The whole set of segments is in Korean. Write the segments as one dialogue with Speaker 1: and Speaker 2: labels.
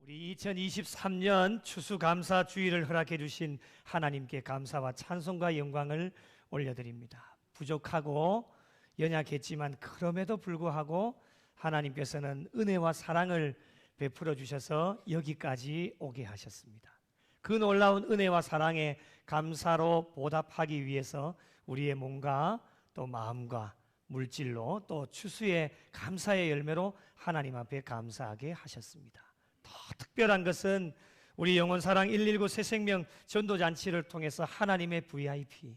Speaker 1: 우리 2023년 추수감사주일을 허락해 주신 하나님께 감사와 찬송과 영광을 올려드립니다. 부족하고 연약했지만 그럼에도 불구하고 하나님께서는 은혜와 사랑을 베풀어 주셔서 여기까지 오게 하셨습니다. 그 놀라운 은혜와 사랑에 감사로 보답하기 위해서 우리의 몸과 또 마음과 물질로 또 추수의 감사의 열매로 하나님 앞에 감사하게 하셨습니다. 더 특별한 것은 우리 영혼사랑 119 새생명 전도잔치를 통해서 하나님의 VIP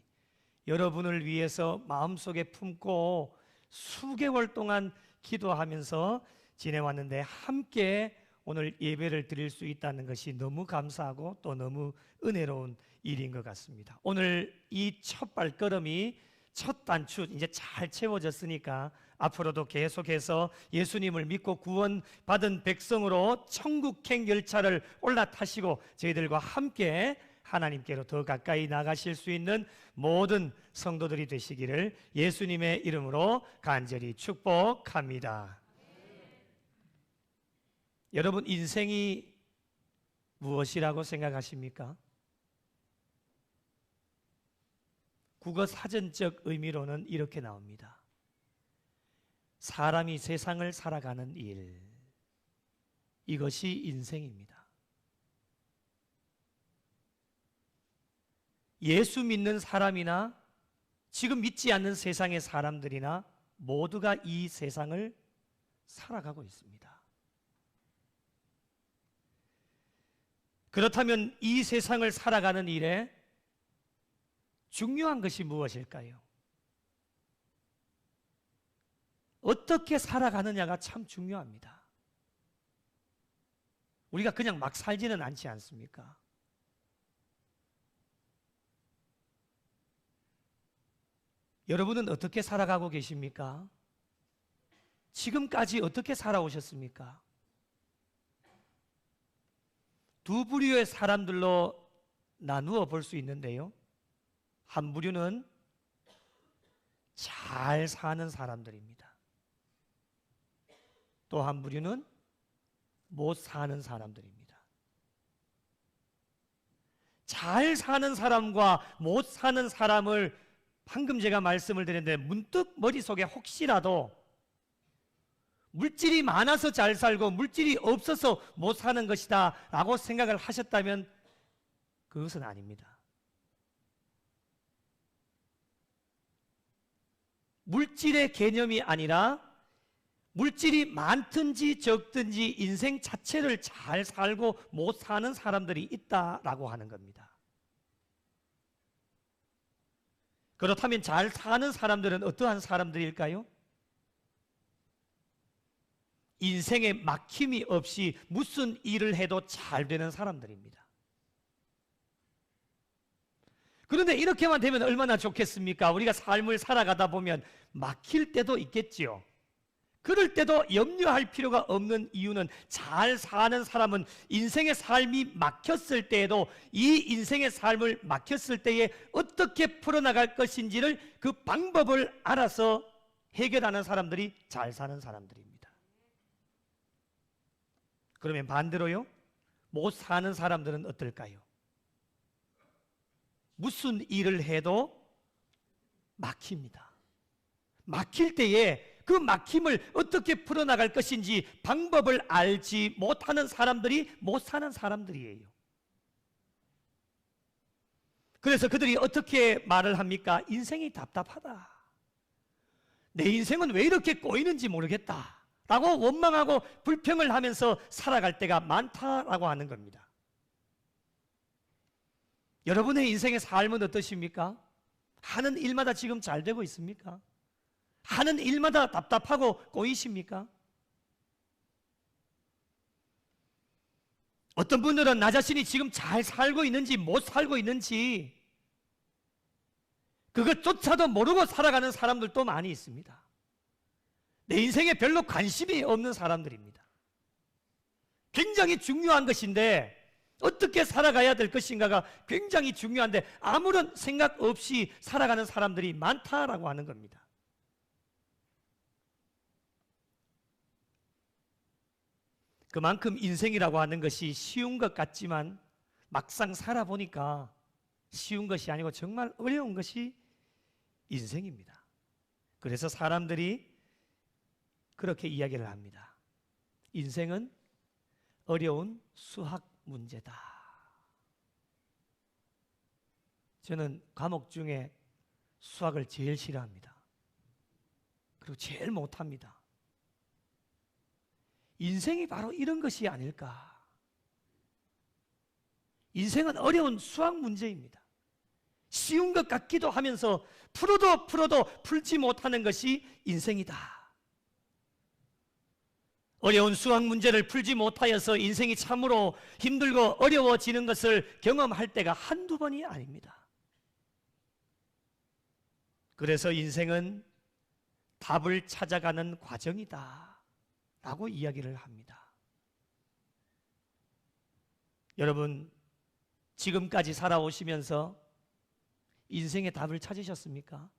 Speaker 1: 여러분을 위해서 마음속에 품고 수개월 동안 기도하면서 지내왔는데 함께 오늘 예배를 드릴 수 있다는 것이 너무 감사하고 또 너무 은혜로운 일인 것 같습니다. 오늘 이 첫 발걸음이 첫 단추 이제 잘 채워졌으니까 앞으로도 계속해서 예수님을 믿고 구원받은 백성으로 천국행 열차를 올라타시고 저희들과 함께 하나님께로 더 가까이 나가실 수 있는 모든 성도들이 되시기를 예수님의 이름으로 간절히 축복합니다. 여러분, 인생이 무엇이라고 생각하십니까? 국어 사전적 의미로는 이렇게 나옵니다. 사람이 세상을 살아가는 일, 이것이 인생입니다. 예수 믿는 사람이나 지금 믿지 않는 세상의 사람들이나 모두가 이 세상을 살아가고 있습니다. 그렇다면 이 세상을 살아가는 일에 중요한 것이 무엇일까요? 어떻게 살아가느냐가 참 중요합니다. 우리가 그냥 막 살지는 않지 않습니까? 여러분은 어떻게 살아가고 계십니까? 지금까지 어떻게 살아오셨습니까? 두 부류의 사람들로 나누어 볼 수 있는데요. 한 부류는 잘 사는 사람들입니다. 또 한 부류는 못 사는 사람들입니다. 잘 사는 사람과 못 사는 사람을 방금 제가 말씀을 드렸는데 문득 머릿속에 혹시라도 물질이 많아서 잘 살고 물질이 없어서 못 사는 것이다 라고 생각을 하셨다면 그것은 아닙니다. 물질의 개념이 아니라 물질이 많든지 적든지 인생 자체를 잘 살고 못 사는 사람들이 있다라고 하는 겁니다. 그렇다면 잘 사는 사람들은 어떠한 사람들일까요? 인생에 막힘이 없이 무슨 일을 해도 잘 되는 사람들입니다. 그런데 이렇게만 되면 얼마나 좋겠습니까? 우리가 삶을 살아가다 보면 막힐 때도 있겠지요. 그럴 때도 염려할 필요가 없는 이유는 잘 사는 사람은 인생의 삶이 막혔을 때에도 이 인생의 삶을 막혔을 때에 어떻게 풀어나갈 것인지를 그 방법을 알아서 해결하는 사람들이 잘 사는 사람들입니다. 그러면 반대로요? 못 사는 사람들은 어떨까요? 무슨 일을 해도 막힙니다. 막힐 때에 그 막힘을 어떻게 풀어나갈 것인지 방법을 알지 못하는 사람들이 못 사는 사람들이에요. 그래서 그들이 어떻게 말을 합니까? 인생이 답답하다. 내 인생은 왜 이렇게 꼬이는지 모르겠다 라고 원망하고 불평을 하면서 살아갈 때가 많다라고 하는 겁니다. 여러분의 인생의 삶은 어떠십니까? 하는 일마다 지금 잘 되고 있습니까? 하는 일마다 답답하고 꼬이십니까? 어떤 분들은 나 자신이 지금 잘 살고 있는지 못 살고 있는지 그것조차도 모르고 살아가는 사람들도 많이 있습니다. 내 인생에 별로 관심이 없는 사람들입니다. 굉장히 중요한 것인데 어떻게 살아가야 될 것인가가 굉장히 중요한데 아무런 생각 없이 살아가는 사람들이 많다라고 하는 겁니다. 그만큼 인생이라고 하는 것이 쉬운 것 같지만 막상 살아보니까 쉬운 것이 아니고 정말 어려운 것이 인생입니다. 그래서 사람들이 그렇게 이야기를 합니다. 인생은 어려운 수학 문제다. 저는 과목 중에 수학을 제일 싫어합니다. 그리고 제일 못합니다. 인생이 바로 이런 것이 아닐까. 인생은 어려운 수학 문제입니다. 쉬운 것 같기도 하면서 풀어도 풀지 못하는 것이 인생이다. 어려운 수학 문제를 풀지 못하여서 인생이 참으로 힘들고 어려워지는 것을 경험할 때가 한두 번이 아닙니다. 그래서 인생은 답을 찾아가는 과정이다 라고 이야기를 합니다. 여러분, 지금까지 살아오시면서 인생의 답을 찾으셨습니까?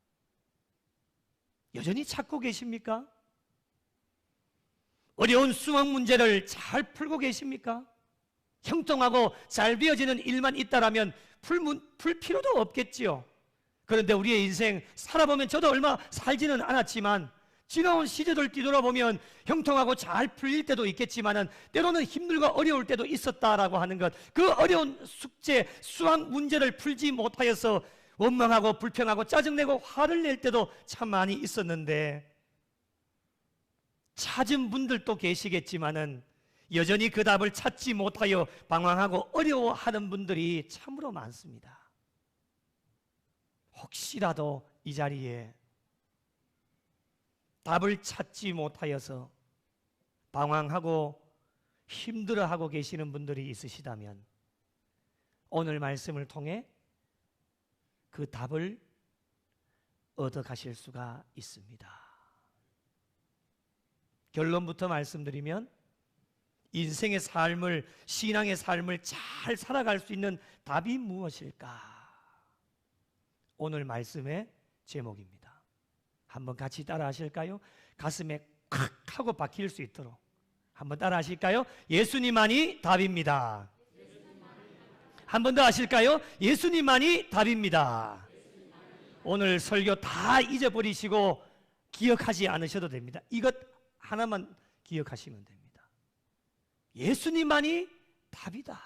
Speaker 1: 여전히 찾고 계십니까? 어려운 수학 문제를 잘 풀고 계십니까? 형통하고 잘 되어지는 일만 있다라면 풀 필요도 없겠지요. 그런데 우리의 인생 살아보면 저도 얼마 살지는 않았지만 지나온 시절을 뒤돌아보면 형통하고 잘 풀릴 때도 있겠지만은 때로는 힘들고 어려울 때도 있었다라고 하는 것, 그 어려운 숙제, 수학 문제를 풀지 못하여서 원망하고 불평하고 짜증내고 화를 낼 때도 참 많이 있었는데, 찾은 분들도 계시겠지만은 여전히 그 답을 찾지 못하여 방황하고 어려워하는 분들이 참으로 많습니다. 혹시라도 이 자리에 답을 찾지 못하여서 방황하고 힘들어하고 계시는 분들이 있으시다면 오늘 말씀을 통해 그 답을 얻어가실 수가 있습니다. 결론부터 말씀드리면 인생의 삶을, 신앙의 삶을 잘 살아갈 수 있는 답이 무엇일까? 오늘 말씀의 제목입니다. 한번 같이 따라 하실까요? 가슴에 콱 하고 박힐 수 있도록 한번 따라 하실까요? 예수님만이 답입니다. 한 번 더 하실까요? 예수님만이 답입니다. 오늘 설교 다 잊어버리시고 기억하지 않으셔도 됩니다. 이것 하나만 기억하시면 됩니다. 예수님만이 답이다.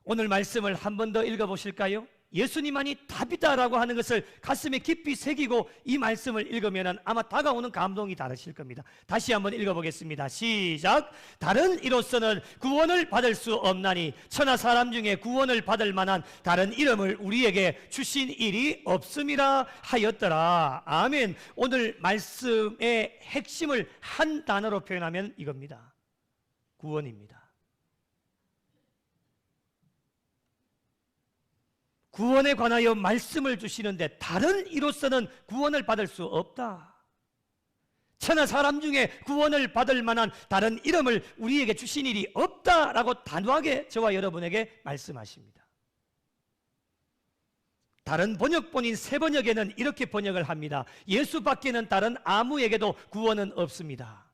Speaker 1: 오늘 말씀을 한 번 더 읽어보실까요? 예수님만이 답이다라고 하는 것을 가슴에 깊이 새기고 이 말씀을 읽으면 아마 다가오는 감동이 다르실 겁니다. 다시 한번 읽어보겠습니다. 시작. 다른 이로서는 구원을 받을 수 없나니 천하 사람 중에 구원을 받을 만한 다른 이름을 우리에게 주신 일이 없음이라 하였더라. 아멘. 오늘 말씀의 핵심을 한 단어로 표현하면 이겁니다. 구원입니다. 구원에 관하여 말씀을 주시는데 다른 이로서는 구원을 받을 수 없다. 천하 사람 중에 구원을 받을 만한 다른 이름을 우리에게 주신 일이 없다라고 단호하게 저와 여러분에게 말씀하십니다. 다른 번역본인 새 번역에는 이렇게 번역을 합니다. 예수밖에는 다른 아무에게도 구원은 없습니다.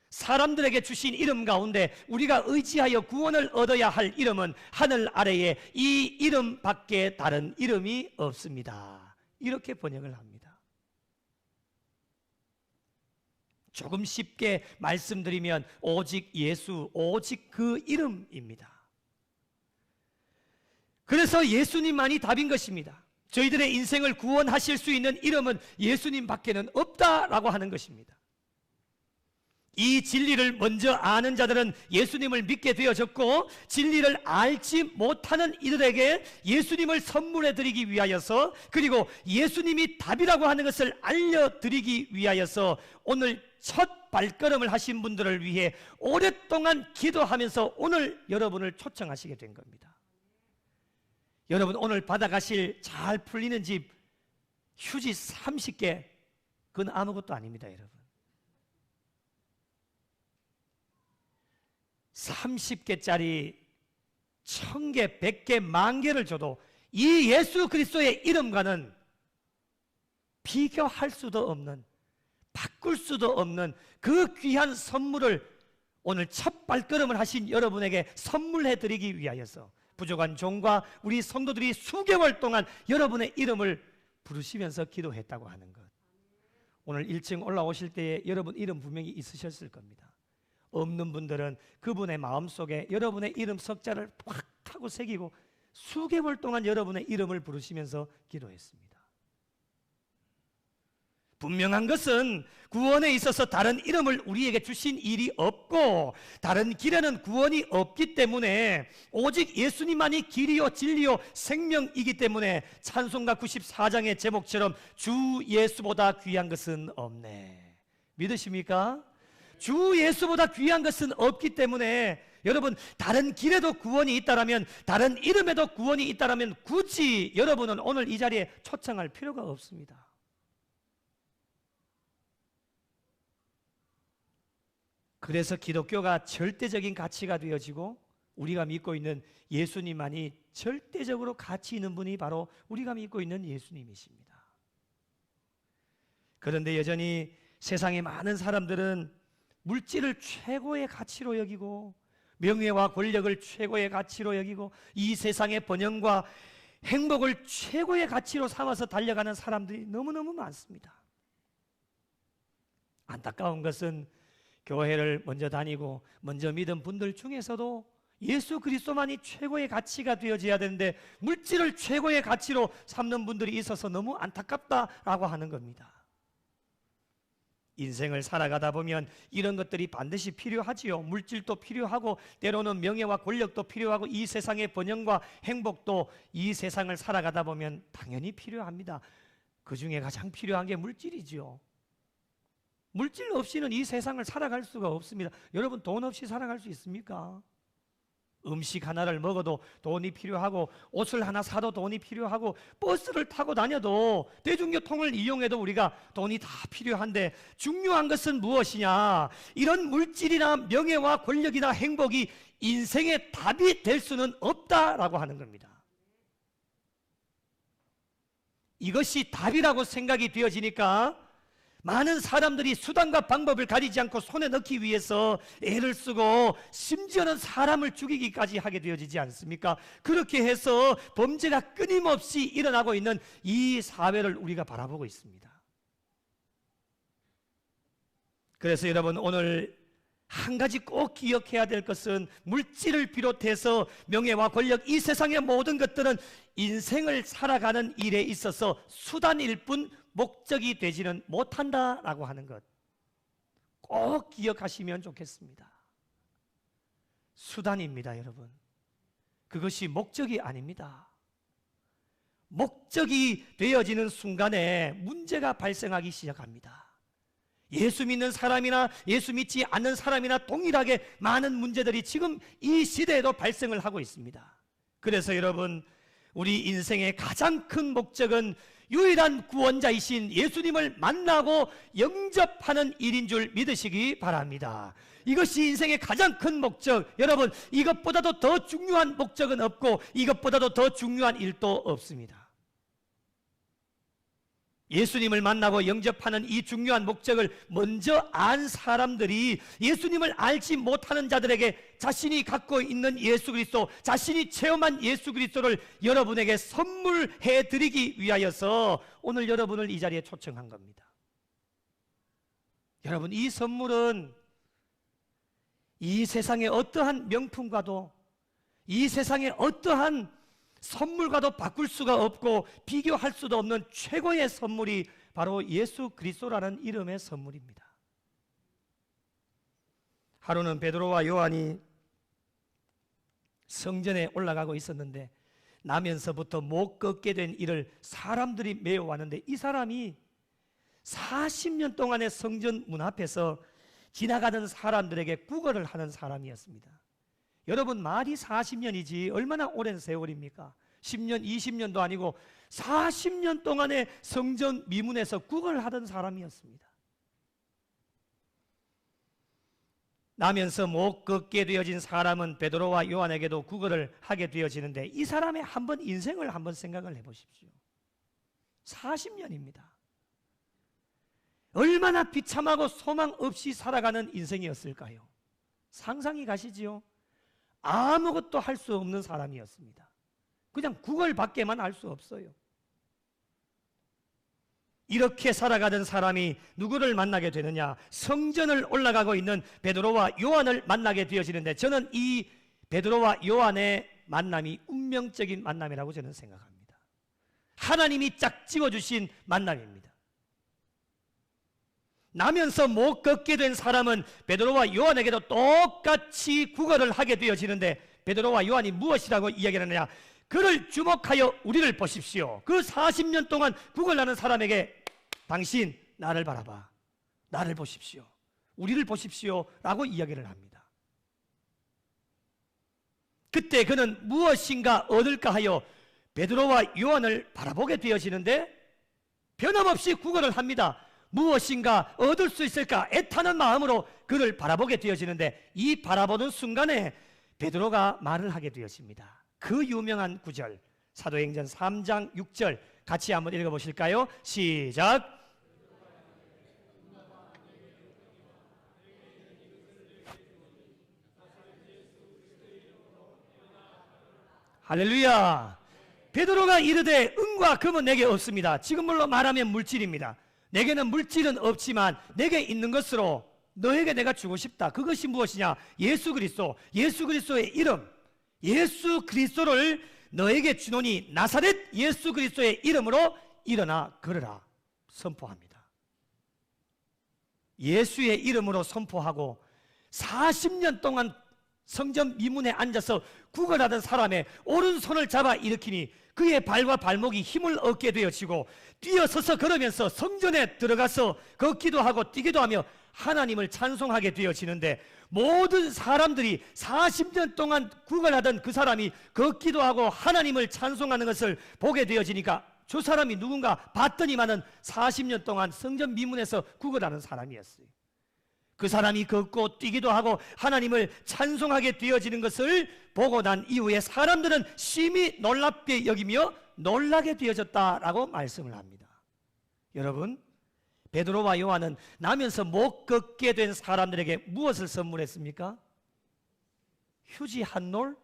Speaker 1: 사람들에게 주신 이름 가운데 우리가 의지하여 구원을 얻어야 할 이름은 하늘 아래에 이 이름밖에 다른 이름이 없습니다. 이렇게 번역을 합니다. 조금 쉽게 말씀드리면 오직 예수, 오직 그 이름입니다. 그래서 예수님만이 답인 것입니다. 저희들의 인생을 구원하실 수 있는 이름은 예수님밖에는 없다라고 하는 것입니다. 이 진리를 먼저 아는 자들은 예수님을 믿게 되어졌고, 진리를 알지 못하는 이들에게 예수님을 선물해 드리기 위하여서, 그리고 예수님이 답이라고 하는 것을 알려드리기 위하여서 오늘 첫 발걸음을 하신 분들을 위해 오랫동안 기도하면서 오늘 여러분을 초청하시게 된 겁니다. 여러분, 오늘 받아가실 잘 풀리는 집 휴지 30개, 그건 아무것도 아닙니다. 여러분, 30개짜리 1000개, 100개, 10,000개를 줘도 이 예수 그리스도의 이름과는 비교할 수도 없는, 바꿀 수도 없는 그 귀한 선물을 오늘 첫 발걸음을 하신 여러분에게 선물해 드리기 위하여서 부족한 종과 우리 성도들이 수개월 동안 여러분의 이름을 부르시면서 기도했다고 하는 것. 오늘 1층 올라오실 때에 여러분 이름 분명히 있으셨을 겁니다. 없는 분들은 그분의 마음속에 여러분의 이름 석자를 팍 하고 새기고 수개월 동안 여러분의 이름을 부르시면서 기도했습니다. 분명한 것은 구원에 있어서 다른 이름을 우리에게 주신 일이 없고 다른 길에는 구원이 없기 때문에 오직 예수님만이 길이요 진리요 생명이기 때문에 찬송가 94장의 제목처럼 주 예수보다 귀한 것은 없네. 믿으십니까? 주 예수보다 귀한 것은 없기 때문에 여러분 다른 길에도 구원이 있다라면 다른 이름에도 구원이 있다라면 굳이 여러분은 오늘 이 자리에 초청할 필요가 없습니다. 그래서 기독교가 절대적인 가치가 되어지고 우리가 믿고 있는 예수님만이 절대적으로 가치 있는 분이 바로 우리가 믿고 있는 예수님이십니다. 그런데 여전히 세상의 많은 사람들은 물질을 최고의 가치로 여기고 명예와 권력을 최고의 가치로 여기고 이 세상의 번영과 행복을 최고의 가치로 삼아서 달려가는 사람들이 너무너무 많습니다. 안타까운 것은 교회를 먼저 다니고 먼저 믿은 분들 중에서도 예수 그리스도만이 최고의 가치가 되어져야 되는데 물질을 최고의 가치로 삼는 분들이 있어서 너무 안타깝다라고 하는 겁니다. 인생을 살아가다 보면 이런 것들이 반드시 필요하지요. 물질도 필요하고 때로는 명예와 권력도 필요하고 이 세상의 번영과 행복도 이 세상을 살아가다 보면 당연히 필요합니다. 그 중에 가장 필요한 게 물질이지요. 물질 없이는 이 세상을 살아갈 수가 없습니다. 여러분 돈 없이 살아갈 수 있습니까? 음식 하나를 먹어도 돈이 필요하고 옷을 하나 사도 돈이 필요하고 버스를 타고 다녀도 대중교통을 이용해도 우리가 돈이 다 필요한데 중요한 것은 무엇이냐? 이런 물질이나 명예와 권력이나 행복이 인생의 답이 될 수는 없다라고 하는 겁니다. 이것이 답이라고 생각이 되어지니까 많은 사람들이 수단과 방법을 가리지 않고 손에 넣기 위해서 애를 쓰고 심지어는 사람을 죽이기까지 하게 되어지지 않습니까? 그렇게 해서 범죄가 끊임없이 일어나고 있는 이 사회를 우리가 바라보고 있습니다. 그래서 여러분 오늘 한 가지 꼭 기억해야 될 것은 물질을 비롯해서 명예와 권력 이 세상의 모든 것들은 인생을 살아가는 일에 있어서 수단일 뿐 목적이 되지는 못한다라고 하는 것 꼭 기억하시면 좋겠습니다. 수단입니다, 여러분. 그것이 목적이 아닙니다. 목적이 되어지는 순간에 문제가 발생하기 시작합니다. 예수 믿는 사람이나 예수 믿지 않는 사람이나 동일하게 많은 문제들이 지금 이 시대에도 발생을 하고 있습니다. 그래서 여러분 우리 인생의 가장 큰 목적은 유일한 구원자이신 예수님을 만나고 영접하는 일인 줄 믿으시기 바랍니다. 이것이 인생의 가장 큰 목적. 여러분 이것보다도 더 중요한 목적은 없고 이것보다도 더 중요한 일도 없습니다. 예수님을 만나고 영접하는 이 중요한 목적을 먼저 안 사람들이 예수님을 알지 못하는 자들에게 자신이 갖고 있는 예수 그리스도, 자신이 체험한 예수 그리스도를 여러분에게 선물해 드리기 위하여서 오늘 여러분을 이 자리에 초청한 겁니다. 여러분 이 선물은 이 세상의 어떠한 명품과도 이 세상의 어떠한 선물과도 바꿀 수가 없고 비교할 수도 없는 최고의 선물이 바로 예수 그리스도라는 이름의 선물입니다. 하루는 베드로와 요한이 성전에 올라가고 있었는데 나면서부터 못 걷게 된 이를 사람들이 메어왔는데 이 사람이 40년 동안의 성전 문 앞에서 지나가는 사람들에게 구걸을 하는 사람이었습니다. 여러분 말이 40년이지 얼마나 오랜 세월입니까? 10년, 20년도 아니고 40년 동안의 성전 미문에서 구걸을 하던 사람이었습니다. 나면서 못 걷게 되어진 사람은 베드로와 요한에게도 구걸을 하게 되어지는데 이 사람의 한번 인생을 한번 생각을 해보십시오. 40년입니다. 얼마나 비참하고 소망 없이 살아가는 인생이었을까요? 상상이 가시지요? 아무것도 할 수 없는 사람이었습니다. 그냥 구걸밖에만 할 수 없어요. 이렇게 살아가던 사람이 누구를 만나게 되느냐? 성전을 올라가고 있는 베드로와 요한을 만나게 되어지는데, 저는 이 베드로와 요한의 만남이 운명적인 만남이라고 저는 생각합니다. 하나님이 짝 지어주신 만남입니다. 나면서 못 걷게 된 사람은 베드로와 요한에게도 똑같이 구걸을 하게 되어지는데, 베드로와 요한이 무엇이라고 이야기하느냐? 그를 주목하여 우리를 보십시오. 그 40년 동안 구걸하는 사람에게 당신 나를 바라봐, 나를 보십시오, 우리를 보십시오 라고 이야기를 합니다. 그때 그는 무엇인가 얻을까 하여 베드로와 요한을 바라보게 되어지는데, 변함없이 구걸을 합니다. 무엇인가 얻을 수 있을까 애타는 마음으로 그를 바라보게 되어지는데, 이 바라보는 순간에 베드로가 말을 하게 되어집니다. 그 유명한 구절, 사도행전 3장 6절 같이 한번 읽어보실까요? 시작. 할렐루야. 베드로가 이르되 은과 금은 내게 없습니다. 지금으로 말하면 물질입니다. 내게는 물질은 없지만 내게 있는 것으로 너에게 내가 주고 싶다. 그것이 무엇이냐? 예수 그리스도, 예수 그리스도의 이름, 예수 그리스도를 너에게 주노니 나사렛 예수 그리스도의 이름으로 일어나 걸으라 선포합니다. 예수의 이름으로 선포하고 40년 동안 성전 미문에 앉아서 구걸하던 사람의 오른손을 잡아 일으키니 그의 발과 발목이 힘을 얻게 되어지고 뛰어서서 걸으면서 성전에 들어가서 걷기도 하고 뛰기도 하며 하나님을 찬송하게 되어지는데, 모든 사람들이 40년 동안 구걸하던 그 사람이 걷기도 하고 하나님을 찬송하는 것을 보게 되어지니까 저 사람이 누군가 봤더니만은 40년 동안 성전 미문에서 구걸하는 사람이었어요. 그 사람이 걷고 뛰기도 하고 하나님을 찬송하게 되어지는 것을 보고 난 이후에 사람들은 심히 놀랍게 여기며 놀라게 되어졌다라고 말씀을 합니다. 여러분, 베드로와 요한은 나면서 못 걷게 된 사람들에게 무엇을 선물했습니까? 휴지 한 놀?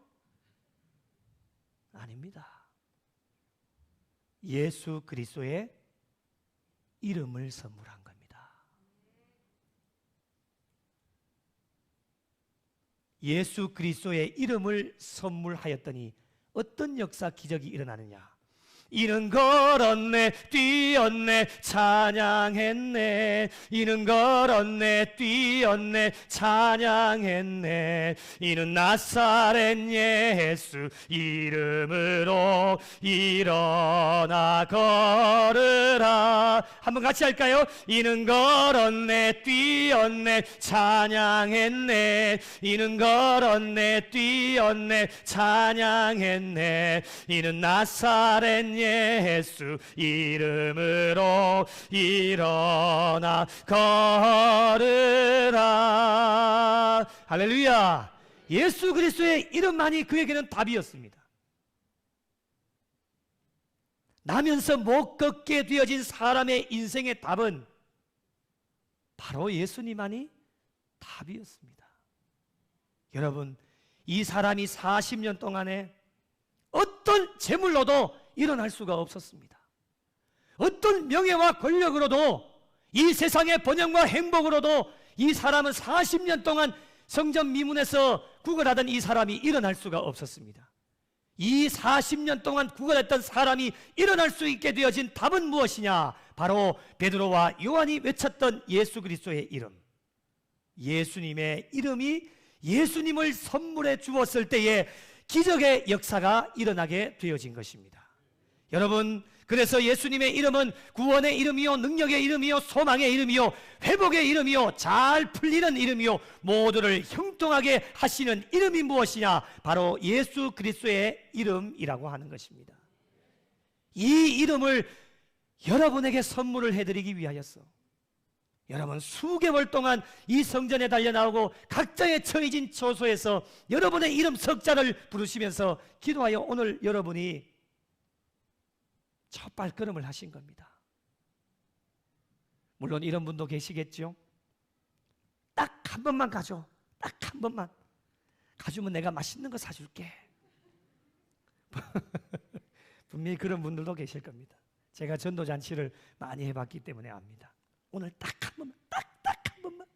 Speaker 1: 아닙니다. 예수 그리스도의 이름을 선물한 겁니다. 예수 그리스도의 이름을 선물하였더니 어떤 역사 기적이 일어나느냐? 이는 걸었네 뛰었네 찬양했네. 이는 걸었네 뛰었네 찬양했네. 이는 나사렛 예수 이름으로 일어나 걸으라. 한번 같이 할까요? 이는 걸었네 뛰었네 찬양했네. 이는 걸었네 뛰었네 찬양했네. 이는 나사렛 예수 이름으로 일어나 걸으라. 할렐루야. 예수 그리스도의 이름만이 그에게는 답이었습니다. 나면서 못 걷게 되어진 사람의 인생의 답은 바로 예수님만이 답이었습니다. 여러분, 이 사람이 40년 동안에 어떤 재물로도 일어날 수가 없었습니다. 어떤 명예와 권력으로도, 이 세상의 번영과 행복으로도 이 사람은 40년 동안 성전 미문에서 구걸하던 이 사람이 일어날 수가 없었습니다. 이 40년 동안 구걸했던 사람이 일어날 수 있게 되어진 답은 무엇이냐? 바로 베드로와 요한이 외쳤던 예수 그리스도의 이름. 예수님의 이름이 예수님을 선물해 주었을 때에 기적의 역사가 일어나게 되어진 것입니다. 여러분, 그래서 예수님의 이름은 구원의 이름이요, 능력의 이름이요, 소망의 이름이요, 회복의 이름이요, 잘 풀리는 이름이요, 모두를 형통하게 하시는 이름이 무엇이냐? 바로 예수 그리스도의 이름이라고 하는 것입니다. 이 이름을 여러분에게 선물을 해드리기 위하여서 여러분, 수개월 동안 이 성전에 달려나오고 각자의 처해진 처소에서 여러분의 이름 석자를 부르시면서 기도하여 오늘 여러분이 첫 발걸음을 하신 겁니다. 물론 이런 분도 계시겠죠. 딱 한 번만 가줘. 딱 한 번만 가주면 내가 맛있는 거 사줄게. 분명히 그런 분들도 계실 겁니다. 제가 전도잔치를 많이 해봤기 때문에 압니다. 오늘 딱 한 번만, 딱 한 번만.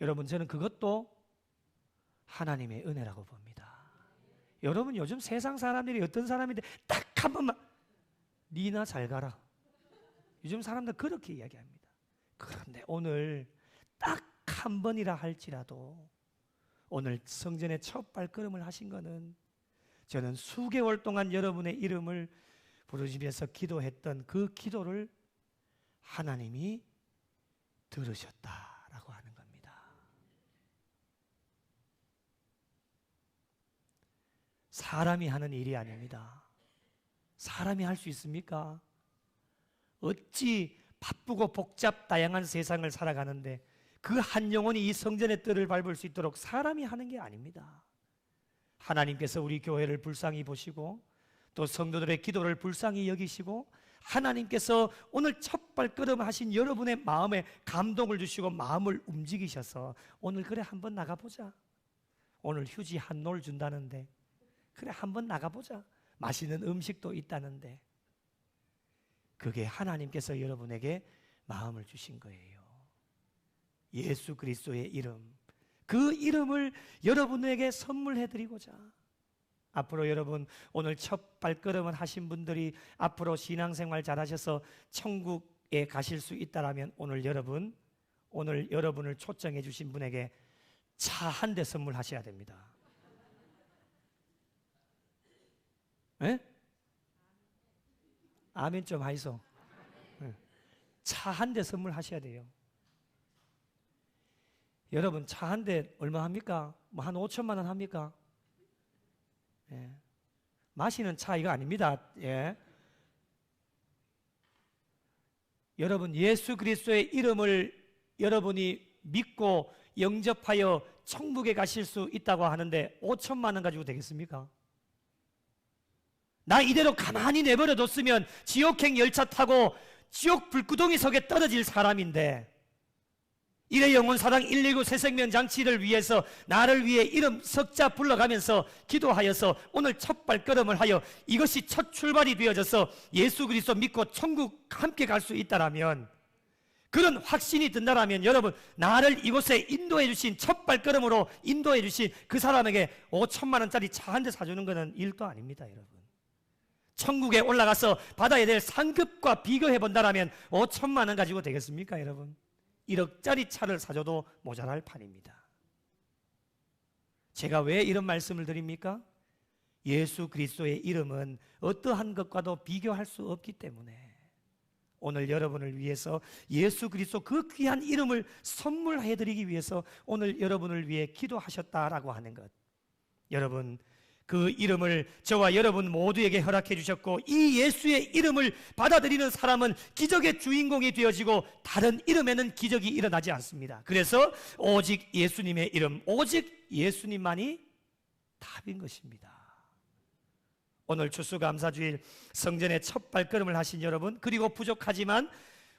Speaker 1: 여러분, 저는 그것도 하나님의 은혜라고 봅니다. 여러분, 요즘 세상 사람들이 어떤 사람인데 딱 한 번만, 니나 잘 가라. 요즘 사람들 그렇게 이야기합니다. 그런데 오늘 딱 한 번이라 할지라도 오늘 성전의 첫 발걸음을 하신 거는 저는 수개월 동안 여러분의 이름을 부르시면서 기도했던 그 기도를 하나님이 들으셨다라고 하는 겁니다. 사람이 하는 일이 아닙니다. 사람이 할 수 있습니까? 어찌 바쁘고 복잡 다양한 세상을 살아가는데 그 한 영혼이 이 성전의 뜰을 밟을 수 있도록 사람이 하는 게 아닙니다. 하나님께서 우리 교회를 불쌍히 보시고 또 성도들의 기도를 불쌍히 여기시고 하나님께서 오늘 첫 발걸음 하신 여러분의 마음에 감동을 주시고 마음을 움직이셔서 오늘 그래 한번 나가보자. 오늘 휴지 한 놀 준다는데 그래 한번 나가보자. 맛있는 음식도 있다는데 그게 하나님께서 여러분에게 마음을 주신 거예요. 예수 그리스도의 이름, 그 이름을 여러분에게 선물해드리고자 앞으로 여러분 오늘 첫 발걸음을 하신 분들이 앞으로 신앙생활 잘하셔서 천국에 가실 수 있다라면 오늘 여러분을 초청해 주신 분에게 차 한 대 선물하셔야 됩니다. 네? 아멘 좀 하이소. 차 한 대 선물하셔야 돼요. 여러분 차 한 대 얼마 합니까? 뭐 한 5천만 원 합니까? 예. 마시는 차 이거 아닙니다. 예. 여러분 예수 그리스도의 이름을 여러분이 믿고 영접하여 천국에 가실 수 있다고 하는데 5천만 원 가지고 되겠습니까? 나 이대로 가만히 내버려뒀으면 지옥행 열차 타고 지옥 불구덩이 속에 떨어질 사람인데 일회 영혼사랑 119 새생명 장치를 위해서 나를 위해 이름 석자 불러가면서 기도하여서 오늘 첫 발걸음을 하여 이것이 첫 출발이 되어져서 예수 그리스도 믿고 천국 함께 갈 수 있다라면 그런 확신이 든다라면 여러분 나를 이곳에 인도해 주신 첫 발걸음으로 인도해 주신 그 사람에게 5천만 원짜리 차 한 대 사주는 것은 일도 아닙니다. 여러분 천국에 올라가서 받아야 될 상급과 비교해 본다라면 5천만 원 가지고 되겠습니까? 여러분 1억짜리 차를 사줘도 모자랄 판입니다. 제가 왜 이런 말씀을 드립니까? 예수 그리스도의 이름은 어떠한 것과도 비교할 수 없기 때문에 오늘 여러분을 위해서 예수 그리스도 그 귀한 이름을 선물해드리기 위해서 오늘 여러분을 위해 기도하셨다라고 하는 것, 여러분 그 이름을 저와 여러분 모두에게 허락해 주셨고 이 예수의 이름을 받아들이는 사람은 기적의 주인공이 되어지고 다른 이름에는 기적이 일어나지 않습니다. 그래서 오직 예수님의 이름, 오직 예수님만이 답인 것입니다. 오늘 추수감사주일 성전의 첫 발걸음을 하신 여러분, 그리고 부족하지만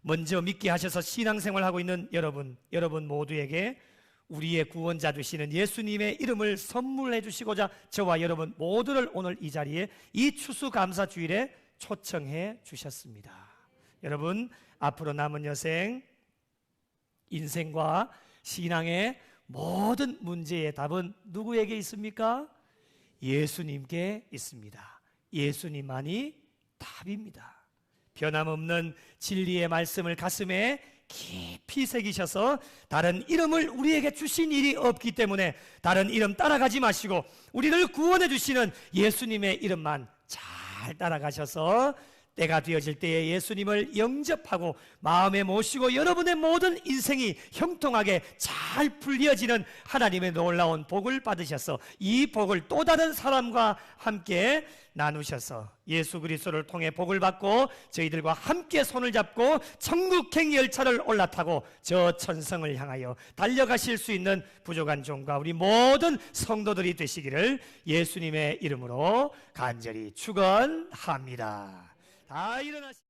Speaker 1: 먼저 믿게 하셔서 신앙생활하고 있는 여러분 모두에게 우리의 구원자 되시는 예수님의 이름을 선물해 주시고자 저와 여러분 모두를 오늘 이 자리에 이 추수감사주일에 초청해 주셨습니다. 여러분 앞으로 남은 여생 인생과 신앙의 모든 문제의 답은 누구에게 있습니까? 예수님께 있습니다. 예수님만이 답입니다. 변함없는 진리의 말씀을 가슴에 깊이 새기셔서 다른 이름을 우리에게 주신 일이 없기 때문에 다른 이름 따라가지 마시고 우리를 구원해 주시는 예수님의 이름만 잘 따라가셔서 때가 되어질 때에 예수님을 영접하고 마음에 모시고 여러분의 모든 인생이 형통하게 잘 풀려지는 하나님의 놀라운 복을 받으셔서 이 복을 또 다른 사람과 함께 나누셔서 예수 그리스도를 통해 복을 받고 저희들과 함께 손을 잡고 천국행 열차를 올라타고 저 천성을 향하여 달려가실 수 있는 부족한 종과 우리 모든 성도들이 되시기를 예수님의 이름으로 간절히 축원합니다. 다 일어나시